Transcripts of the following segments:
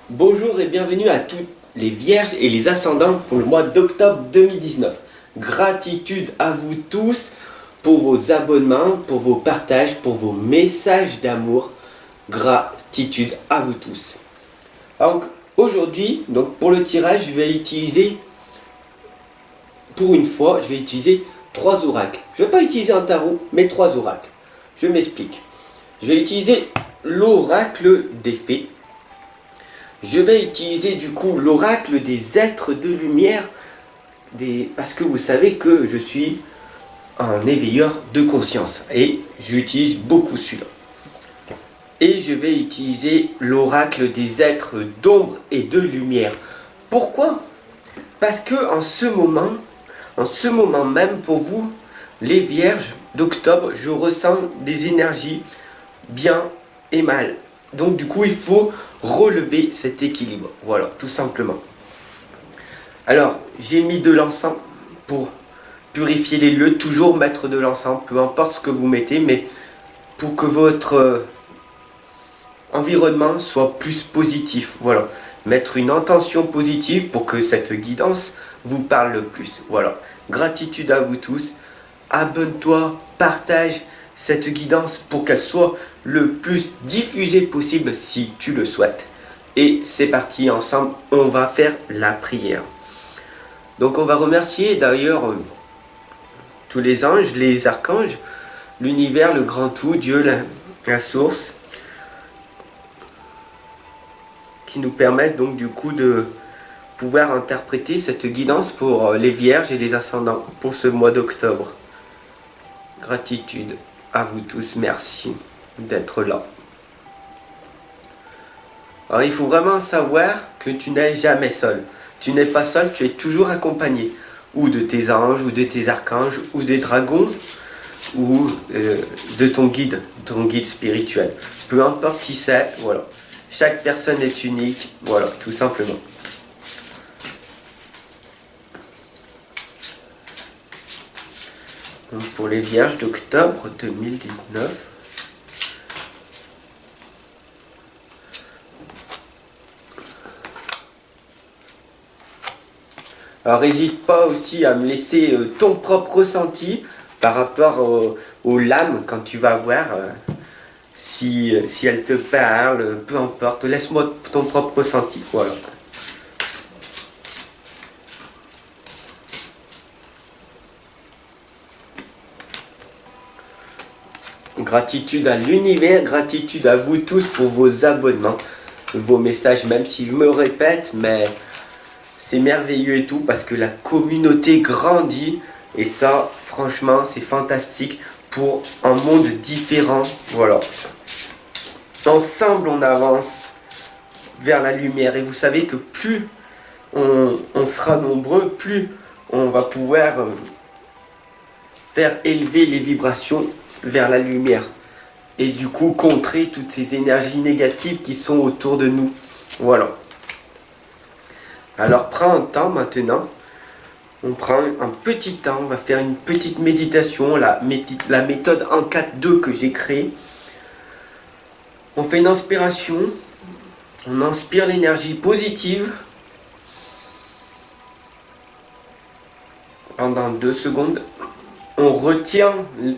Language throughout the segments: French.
Bonjour et bienvenue à toutes les vierges et les ascendants pour le mois d'octobre 2019. Gratitude à vous tous pour vos abonnements, pour vos partages, pour vos messages d'amour. Gratitude à vous tous. Donc aujourd'hui, pour le tirage, je vais utiliser, pour une fois, je vais utiliser 3 oracles. Je ne vais pas utiliser un tarot, mais 3 oracles. Je m'explique. Je vais utiliser l'oracle des fées. Je vais utiliser du coup l'oracle des êtres de lumière, parce que vous savez que je suis un éveilleur de conscience et j'utilise beaucoup celui-là. Et je vais utiliser l'oracle des êtres d'ombre et de lumière. Pourquoi? Parce que en ce moment même pour vous, les vierges d'octobre, je ressens des énergies bien et mal. Donc du coup, il faut relever cet équilibre. Voilà, tout simplement. Alors, j'ai mis de l'encens pour purifier les lieux. Toujours mettre de l'encens, peu importe ce que vous mettez, mais pour que votre environnement soit plus positif. Voilà, mettre une intention positive pour que cette guidance vous parle le plus. Voilà, gratitude à vous tous. Abonne-toi, partage cette guidance pour qu'elle soit le plus diffusée possible si tu le souhaites. Et c'est parti, ensemble, on va faire la prière. Donc on va remercier d'ailleurs tous les anges, les archanges, l'univers, le grand tout, Dieu, la source, qui nous permettent donc du coup de pouvoir interpréter cette guidance pour les vierges et les ascendants pour ce mois d'octobre. Gratitude à vous tous, merci d'être là. Alors il faut vraiment savoir que tu n'es jamais seul. Tu n'es pas seul, tu es toujours accompagné. Ou de tes anges, ou de tes archanges, ou des dragons, ou de ton guide spirituel. Peu importe qui c'est, voilà. Chaque personne est unique, voilà, tout simplement. Donc pour les vierges d'octobre 2019, alors n'hésite pas aussi à me laisser ton propre ressenti par rapport aux lames quand tu vas voir, si elle te parle, peu importe, laisse-moi ton propre ressenti, voilà. Gratitude à l'univers, gratitude à vous tous pour vos abonnements, vos messages, même si je me répète, mais c'est merveilleux et tout parce que la communauté grandit et ça, franchement, c'est fantastique pour un monde différent. Voilà. Ensemble, on avance vers la lumière et vous savez que plus on sera nombreux, plus on va pouvoir faire élever les vibrations vers la lumière et du coup contrer toutes ces énergies négatives qui sont autour de nous. Voilà. Alors prends un temps maintenant, on prend un petit temps, on va faire une petite méditation, la méthode en 4-2 que j'ai créée. On fait une inspiration, on inspire l'énergie positive pendant 2 secondes. On retient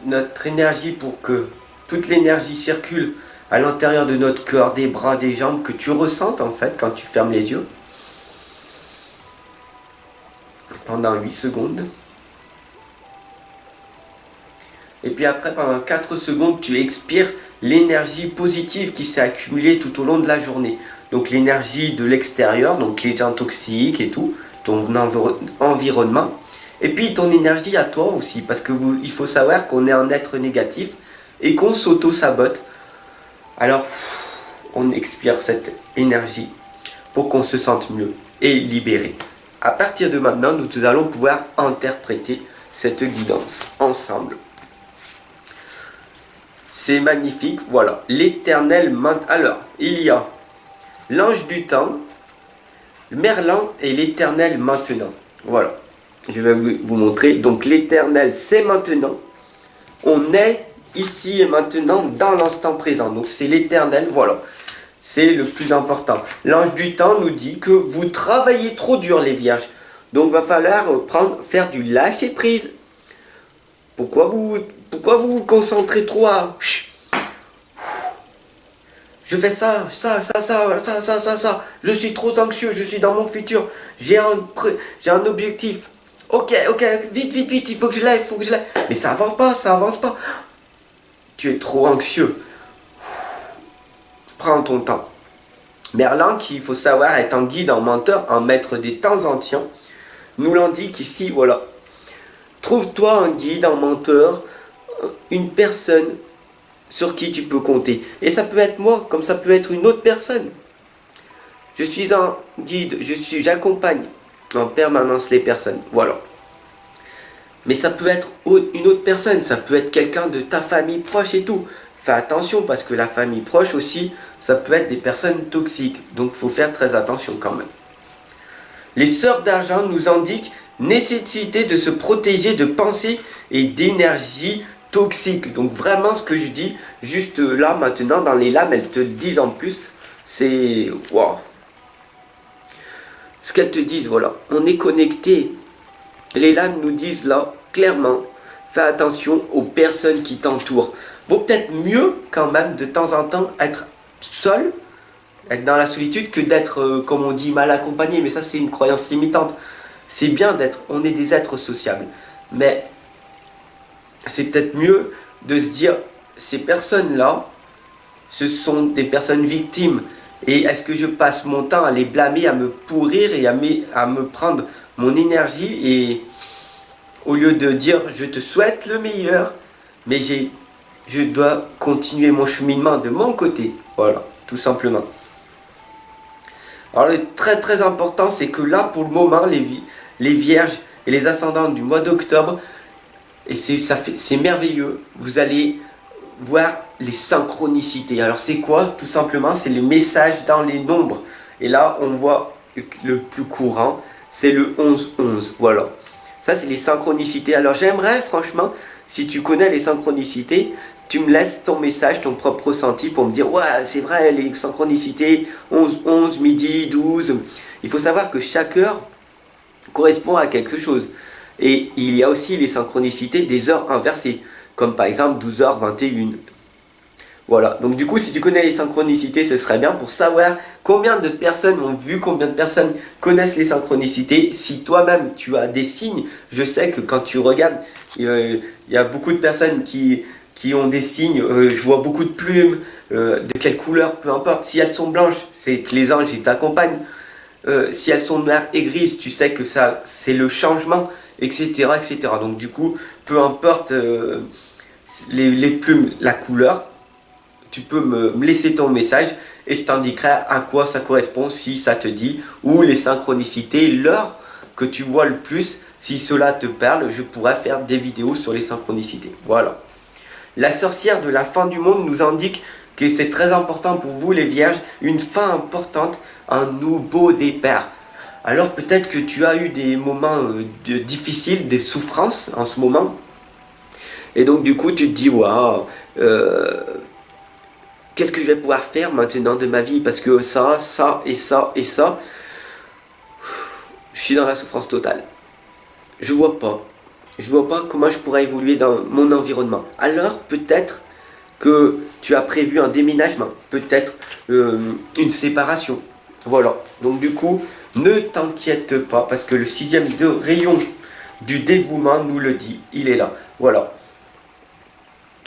notre énergie pour que toute l'énergie circule à l'intérieur de notre corps, des bras, des jambes, que tu ressentes en fait quand tu fermes les yeux. Pendant 8 secondes. Et puis après, pendant 4 secondes, tu expires l'énergie positive qui s'est accumulée tout au long de la journée. Donc l'énergie de l'extérieur, donc les gens toxiques et tout, ton environnement. Et puis ton énergie à toi aussi, parce que il faut savoir qu'on est un être négatif et qu'on s'auto-sabote. Alors, on expire cette énergie pour qu'on se sente mieux et libéré. À partir de maintenant, nous allons pouvoir interpréter cette guidance ensemble. C'est magnifique, voilà. L'éternel maintenant. Alors, il y a l'ange du temps, Merlan et l'éternel maintenant. Voilà. Je vais vous montrer. Donc l'éternel, c'est maintenant. On est ici et maintenant dans l'instant présent. Donc c'est l'éternel, voilà. c'est le plus important. L'ange du temps nous dit que vous travaillez trop dur les vierges. Donc va falloir faire du lâcher prise. Pourquoi vous vous concentrez trop à... Je fais ça. Je suis trop anxieux, je suis dans mon futur. J'ai un objectif. Ok, vite, il faut que je l'aille. Mais ça avance pas. Tu es trop anxieux. Prends ton temps. Merlin, qu'il faut savoir, est un guide, un menteur, un maître des temps anciens, nous l'indique ici, voilà. Trouve-toi un guide, un menteur, une personne sur qui tu peux compter. Et ça peut être moi, comme ça peut être une autre personne. Je suis un guide, j'accompagne en permanence les personnes, voilà. Mais ça peut être une autre personne, ça peut être quelqu'un de ta famille proche et tout. Fais attention parce que la famille proche aussi, ça peut être des personnes toxiques. Donc il faut faire très attention quand même. Les sœurs d'argent nous indiquent nécessité de se protéger de pensées et d'énergie toxiques. Donc vraiment ce que je dis, juste là maintenant dans les lames, elles te le disent en plus. C'est... Waouh. Ce qu'elles te disent, voilà. On est connecté. Les lames nous disent là, clairement, fais attention aux personnes qui t'entourent. Vaut peut-être mieux quand même de temps en temps être seul, être dans la solitude, que d'être, comme on dit, mal accompagné. Mais ça, c'est une croyance limitante. C'est bien on est des êtres sociables. Mais c'est peut-être mieux de se dire, ces personnes-là, ce sont des personnes victimes. Et est-ce que je passe mon temps à les blâmer, à me pourrir et à me prendre mon énergie, et au lieu de dire, je te souhaite le meilleur, mais je dois continuer mon cheminement de mon côté. Voilà, tout simplement. Alors le très important, c'est que là, pour le moment, les vierges et les ascendants du mois d'octobre, et c'est merveilleux, vous allez voir les synchronicités. Alors c'est quoi? Tout simplement, c'est le message dans les nombres. Et là, on voit le plus courant, c'est le 11-11. Voilà. Ça, c'est les synchronicités. Alors j'aimerais, franchement, si tu connais les synchronicités, tu me laisses ton message, ton propre ressenti pour me dire, ouais, c'est vrai, les synchronicités, 11-11, midi, 12. Il faut savoir que chaque heure correspond à quelque chose. Et il y a aussi les synchronicités des heures inversées, comme par exemple 12h21. Voilà, donc du coup, si tu connais les synchronicités, ce serait bien pour savoir combien de personnes ont vu, combien de personnes connaissent les synchronicités. Si toi-même tu as des signes, je sais que quand tu regardes, il y a beaucoup de personnes qui ont des signes. Je vois beaucoup de plumes, de quelle couleur, peu importe. Si elles sont blanches, c'est que les anges ils t'accompagnent. Si elles sont noires et grises, tu sais que ça c'est le changement, etc., etc. Donc du coup, peu importe les plumes, la couleur, tu peux me laisser ton message et je t'indiquerai à quoi ça correspond, si ça te dit, ou les synchronicités, l'heure que tu vois le plus. Si cela te parle, je pourrais faire des vidéos sur les synchronicités. Voilà. La sorcière de la fin du monde nous indique que c'est très important pour vous les vierges, une fin importante, un nouveau départ. Alors peut-être que tu as eu des moments difficiles, des souffrances en ce moment, et donc du coup tu te dis, waouh, qu'est-ce que je vais pouvoir faire maintenant de ma vie, parce que ça et ça, je suis dans la souffrance totale. Je vois pas comment je pourrais évoluer dans mon environnement. Alors peut-être que tu as prévu un déménagement, peut-être une séparation. Voilà, donc du coup, ne t'inquiète pas, parce que le 6e rayon du dévouement nous le dit, il est là. Voilà,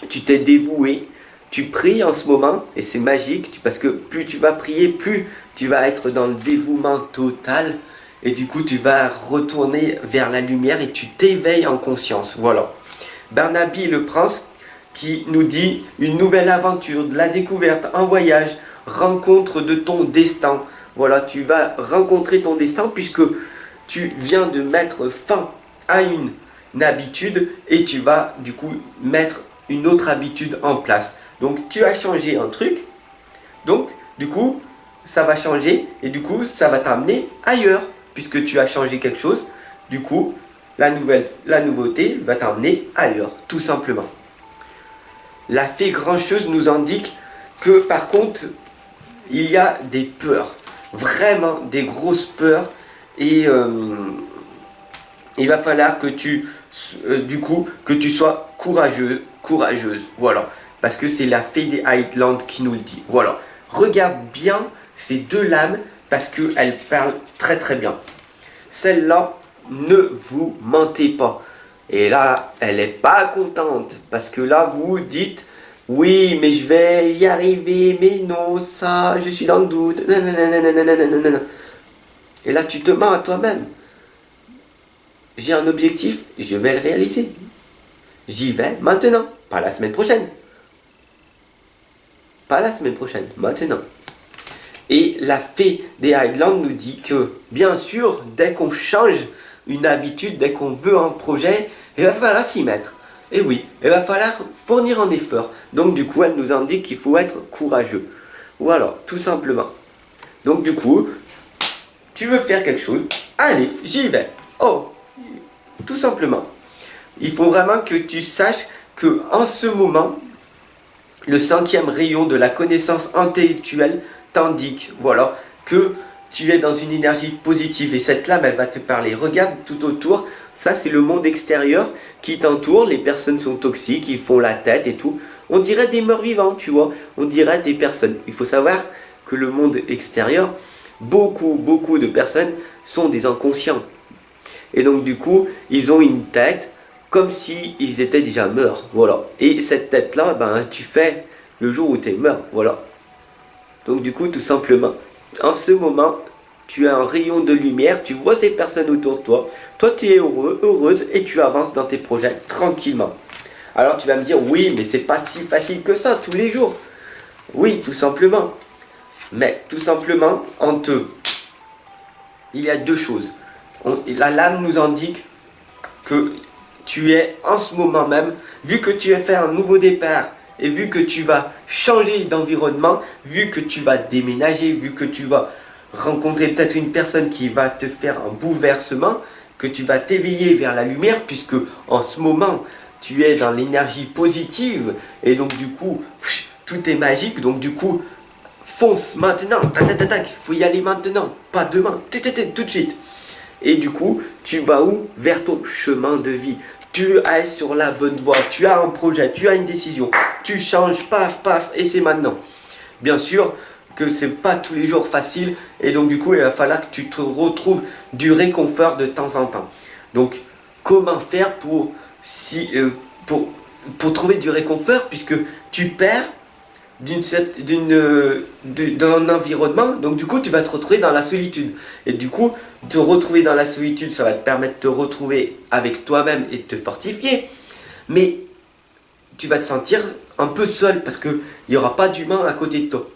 tu t'es dévoué, tu pries en ce moment, et c'est magique, parce que plus tu vas prier, plus tu vas être dans le dévouement total, et du coup tu vas retourner vers la lumière et tu t'éveilles en conscience. Voilà. Barnaby le prince qui nous dit une nouvelle aventure, de la découverte, un voyage, rencontre de ton destin. Voilà, tu vas rencontrer ton destin puisque tu viens de mettre fin à une habitude et tu vas du coup mettre une autre habitude en place. Donc tu as changé un truc, donc du coup ça va changer et du coup ça va t'amener ailleurs. Puisque tu as changé quelque chose, du coup, la nouveauté va t'emmener ailleurs, tout simplement. La fée grincheuse nous indique que, par contre, il y a des peurs, vraiment des grosses peurs, et il va falloir que que tu sois courageuse, voilà, parce que c'est la fée des Highlands qui nous le dit, voilà. Regarde bien ces deux lames, parce qu'elles parlent très très bien. Celle-là, ne vous mentez pas. Et là, elle n'est pas contente, parce que là, vous dites, oui, mais je vais y arriver, mais non, ça, je suis dans le doute, nanana. Et là, tu te mens à toi-même. J'ai un objectif, je vais le réaliser. J'y vais maintenant, pas la semaine prochaine. Pas la semaine prochaine, maintenant. Et la fée des Highlands nous dit que, bien sûr, dès qu'on change une habitude, dès qu'on veut un projet, il va falloir s'y mettre. Et oui, il va falloir fournir un effort. Donc du coup, elle nous indique qu'il faut être courageux. Voilà, tout simplement. Donc du coup, tu veux faire quelque chose, allez, j'y vais. Oh, tout simplement. Il faut vraiment que tu saches que en ce moment, le cinquième rayon de la connaissance intellectuelle t'indique, voilà, que tu es dans une énergie positive et cette lame, elle va te parler. Regarde tout autour, ça c'est le monde extérieur qui t'entoure, les personnes sont toxiques, ils font la tête et tout. On dirait des morts vivants, tu vois, on dirait des personnes. Il faut savoir que le monde extérieur, beaucoup de personnes sont des inconscients. Et donc du coup, ils ont une tête comme si ils étaient déjà morts, voilà. Et cette tête-là, ben, tu fais le jour où tu es mort, voilà. Donc du coup, tout simplement, en ce moment, tu as un rayon de lumière, tu vois ces personnes autour de toi, toi tu es heureux, heureuse, et tu avances dans tes projets tranquillement. Alors tu vas me dire, oui, mais c'est pas si facile que ça, tous les jours. Oui, tout simplement. Mais tout simplement, il y a deux choses. La lame nous indique que tu es en ce moment même, vu que tu as fait un nouveau départ, et vu que tu vas changer d'environnement, vu que tu vas déménager, vu que tu vas rencontrer peut-être une personne qui va te faire un bouleversement, que tu vas t'éveiller vers la lumière, puisque en ce moment, tu es dans l'énergie positive, et donc du coup, tout est magique, donc du coup, fonce maintenant, il faut y aller maintenant, pas demain, tout de suite. Et du coup, tu vas où? Vers ton chemin de vie. Tu es sur la bonne voie, tu as un projet, tu as une décision, tu changes, paf, et c'est maintenant. Bien sûr que c'est pas tous les jours facile, et donc du coup, il va falloir que tu te retrouves du réconfort de temps en temps. Donc, comment faire pour trouver du réconfort, puisque tu perds d'un environnement, donc du coup tu vas te retrouver dans la solitude, et du coup te retrouver dans la solitude, ça va te permettre de te retrouver avec toi-même et de te fortifier, mais tu vas te sentir un peu seul parce que il n'y aura pas d'humain à côté de toi.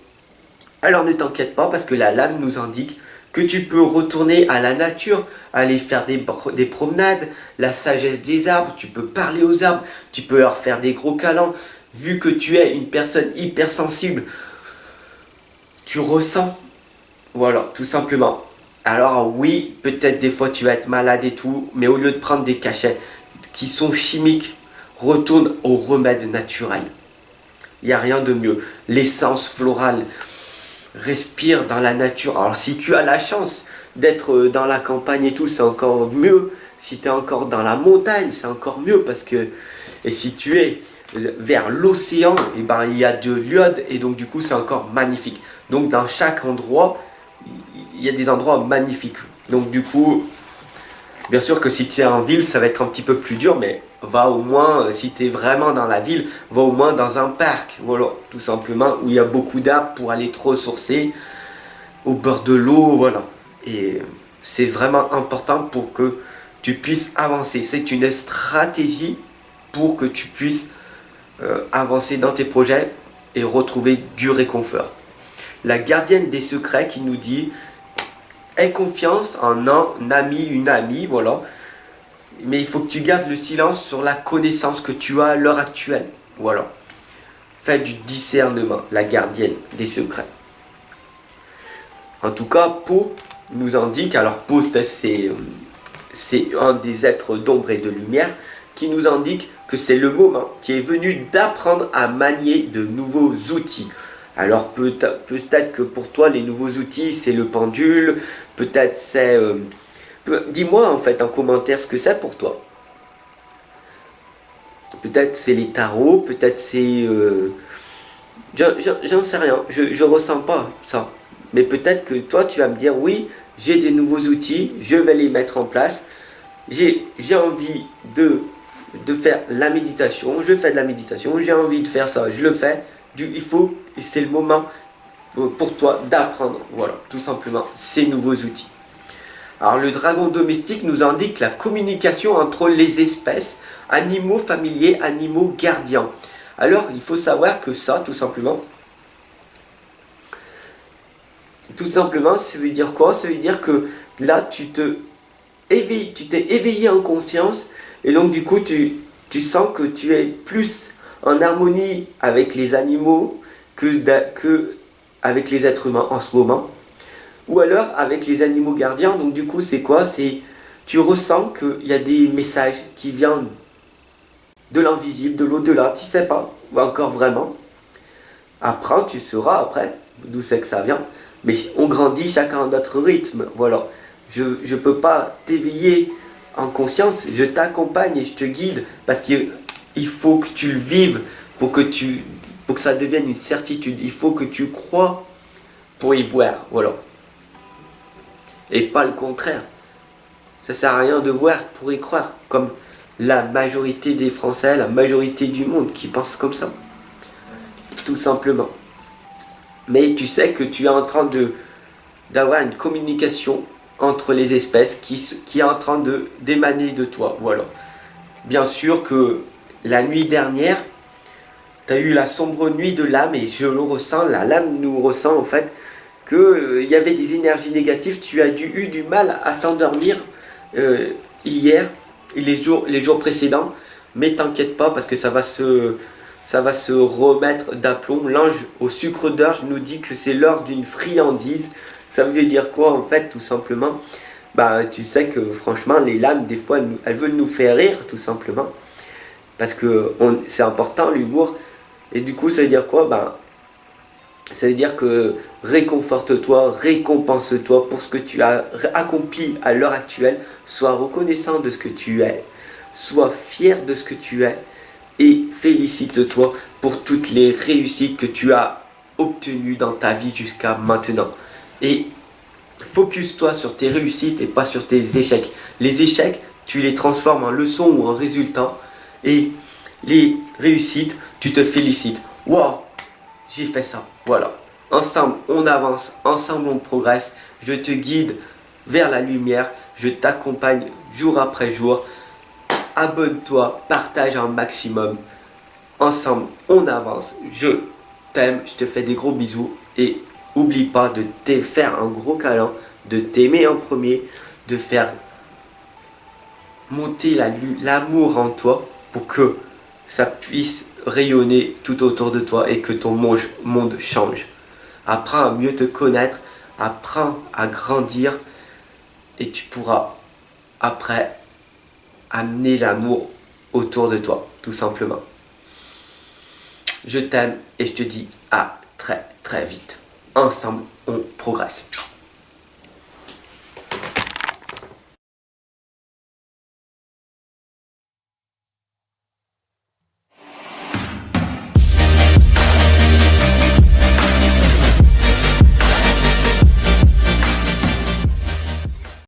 Alors ne t'inquiète pas, parce que la lame nous indique que tu peux retourner à la nature, aller faire des promenades, la sagesse des arbres, tu peux parler aux arbres, tu peux leur faire des gros câlins. Vu que tu es une personne hypersensible, tu ressens, voilà, tout simplement. Alors oui, peut-être des fois tu vas être malade et tout, mais au lieu de prendre des cachets qui sont chimiques, retourne au remède naturel. Il n'y a rien de mieux. L'essence florale, respire dans la nature. Alors si tu as la chance d'être dans la campagne et tout, c'est encore mieux. Si tu es encore dans la montagne, c'est encore mieux, parce que, et si tu es vers l'océan, et ben il y a de l'iode, et donc du coup c'est encore magnifique. Donc dans chaque endroit, il y a des endroits magnifiques. Donc du coup, bien sûr que si tu es en ville, ça va être un petit peu plus dur, mais va au moins, si tu es vraiment dans la ville, va au moins dans un parc, voilà, tout simplement, où il y a beaucoup d'arbres pour aller te ressourcer, au bord de l'eau, voilà. Et c'est vraiment important pour que tu puisses avancer. C'est une stratégie pour que tu puisses avancer dans tes projets et retrouver du réconfort. La gardienne des secrets qui nous dit: aie confiance en un ami, une amie, voilà. Mais il faut que tu gardes le silence sur la connaissance que tu as à l'heure actuelle. Voilà. Fais du discernement, la gardienne des secrets. En tout cas, Pau nous indique, alors Pau c'est un des êtres d'ombre et de lumière, qui nous indique que c'est le moment qui est venu d'apprendre à manier de nouveaux outils. Alors peut-être que pour toi les nouveaux outils c'est le pendule, peut-être c'est... dis-moi en fait en commentaire ce que c'est pour toi. Peut-être c'est les tarots, peut-être c'est... j'en sais rien, je ressens pas ça. Mais peut-être que toi tu vas me dire oui, j'ai des nouveaux outils, je vais les mettre en place. J'ai envie de faire la méditation, je fais de la méditation, j'ai envie de faire ça, je le fais. C'est le moment pour toi d'apprendre, voilà, tout simplement, ces nouveaux outils. Alors le dragon domestique nous indique la communication entre les espèces, animaux familiers, animaux gardiens. Alors il faut savoir que ça, tout simplement, ça veut dire quoi? Ça veut dire que là, tu t'es éveillé en conscience et donc du coup, tu sens que tu es plus en harmonie avec les animaux que avec les êtres humains en ce moment. Ou alors avec les animaux gardiens. Donc du coup, c'est quoi? Tu ressens qu'il y a des messages qui viennent de l'invisible, de l'au-delà. Tu sais pas encore vraiment. Après, tu sauras après d'où c'est que ça vient. Mais on grandit chacun à notre rythme. Voilà. Je ne peux pas t'éveiller en conscience. Je t'accompagne et je te guide parce qu'il faut que tu le vives pour que ça devienne une certitude. Il faut que tu crois pour y voir. Voilà. Et pas le contraire. Ça sert à rien de voir pour y croire. Comme la majorité des Français, la majorité du monde qui pensent comme ça. Tout simplement. Mais tu sais que tu es en train d'avoir une communication entre les espèces qui est en train d'émaner de toi. Voilà. Bien sûr que la nuit dernière, tu as eu la sombre nuit de l'âme et je le ressens, la lame nous ressent en fait qu'il y avait des énergies négatives, tu as eu du mal à t'endormir hier et les jours précédents, mais t'inquiète pas parce que ça va se remettre d'aplomb. L'ange au sucre d'orge nous dit que c'est l'heure d'une friandise. Ça veut dire quoi en fait, tout simplement? Bah tu sais que franchement les lames des fois elles veulent nous faire rire tout simplement. Parce que c'est important l'humour. Et du coup ça veut dire quoi? Bah ça veut dire que réconforte-toi, récompense-toi pour ce que tu as accompli à l'heure actuelle. Sois reconnaissant de ce que tu es. Sois fier de ce que tu es. Et félicite-toi pour toutes les réussites que tu as obtenues dans ta vie jusqu'à maintenant. Et focus-toi sur tes réussites et pas sur tes échecs. Les échecs, tu les transformes en leçons ou en résultats. Et les réussites, tu te félicites. Waouh, j'ai fait ça. Voilà. Ensemble, on avance. Ensemble, on progresse. Je te guide vers la lumière. Je t'accompagne jour après jour. Abonne-toi, partage un maximum. Ensemble, on avance. Je t'aime, je te fais des gros bisous. Et oublie pas de te faire un gros câlin, de t'aimer en premier, de faire monter l'amour en toi pour que ça puisse rayonner tout autour de toi et que ton monde change. Apprends à mieux te connaître, apprends à grandir et tu pourras après amener l'amour autour de toi, tout simplement. Je t'aime et je te dis à très très vite. Ensemble, on progresse.